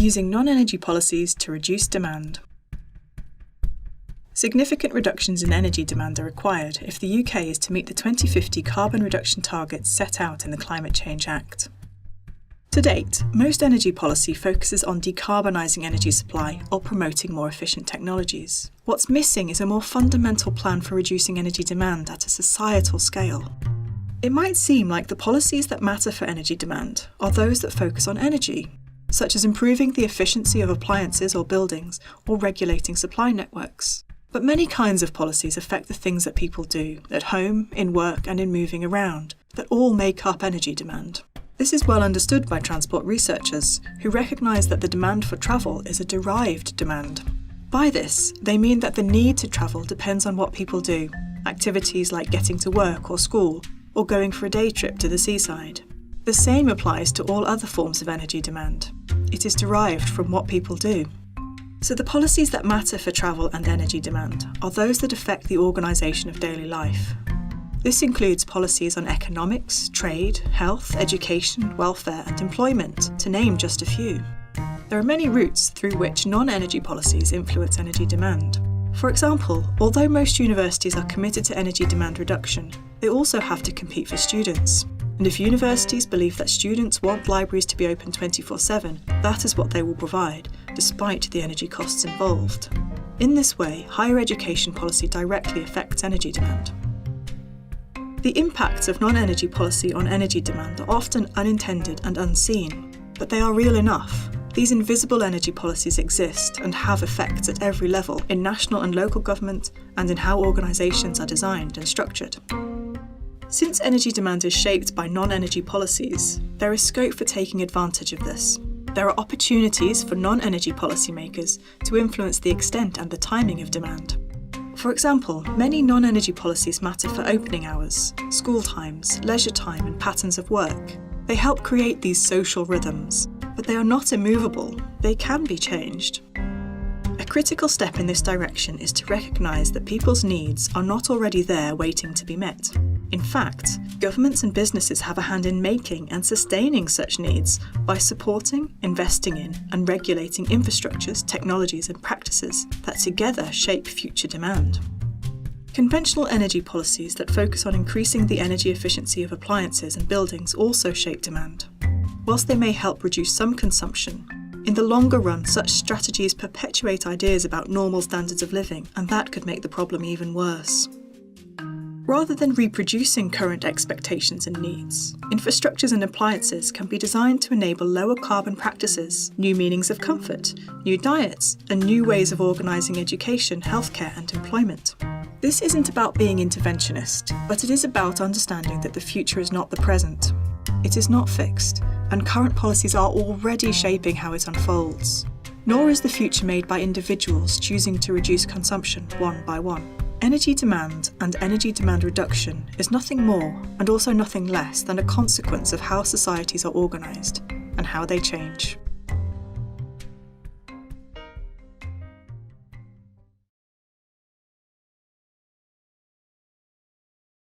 using non-energy policies to reduce demand. Significant reductions in energy demand are required if the UK is to meet the 2050 carbon reduction targets set out in the Climate Change Act. To date, most energy policy focuses on decarbonising energy supply or promoting more efficient technologies. What's missing is a more fundamental plan for reducing energy demand at a societal scale. It might seem like the policies that matter for energy demand are those that focus on energy, such as improving the efficiency of appliances or buildings or regulating supply networks. But many kinds of policies affect the things that people do, at home, in work and in moving around, that all make up energy demand. This is well understood by transport researchers, who recognise that the demand for travel is a derived demand. By this, they mean that the need to travel depends on what people do, activities like getting to work or school, or going for a day trip to the seaside. The same applies to all other forms of energy demand. It is derived from what people do. So the policies that matter for travel and energy demand are those that affect the organisation of daily life. This includes policies on economics, trade, health, education, welfare and employment, to name just a few. There are many routes through which non-energy policies influence energy demand. For example, although most universities are committed to energy demand reduction, they also have to compete for students. And if universities believe that students want libraries to be open 24/7, that is what they will provide, despite the energy costs involved. In this way, higher education policy directly affects energy demand. The impacts of non-energy policy on energy demand are often unintended and unseen, but they are real enough. These invisible energy policies exist and have effects at every level, in national and local government, and in how organisations are designed and structured. Since energy demand is shaped by non-energy policies, there is scope for taking advantage of this. There are opportunities for non-energy policymakers to influence the extent and the timing of demand. For example, many non-energy policies matter for opening hours, school times, leisure time and patterns of work. They help create these social rhythms, but they are not immovable. They can be changed. A critical step in this direction is to recognise that people's needs are not already there waiting to be met. In fact, governments and businesses have a hand in making and sustaining such needs by supporting, investing in, and regulating infrastructures, technologies, and practices that together shape future demand. Conventional energy policies that focus on increasing the energy efficiency of appliances and buildings also shape demand. Whilst they may help reduce some consumption, in the longer run, such strategies perpetuate ideas about normal standards of living, and that could make the problem even worse. Rather than reproducing current expectations and needs, infrastructures and appliances can be designed to enable lower carbon practices, new meanings of comfort, new diets, and new ways of organising education, healthcare and employment. This isn't about being interventionist, but it is about understanding that the future is not the present. It is not fixed, and current policies are already shaping how it unfolds. Nor is the future made by individuals choosing to reduce consumption one by one. Energy demand and energy demand reduction is nothing more and also nothing less than a consequence of how societies are organised and how they change.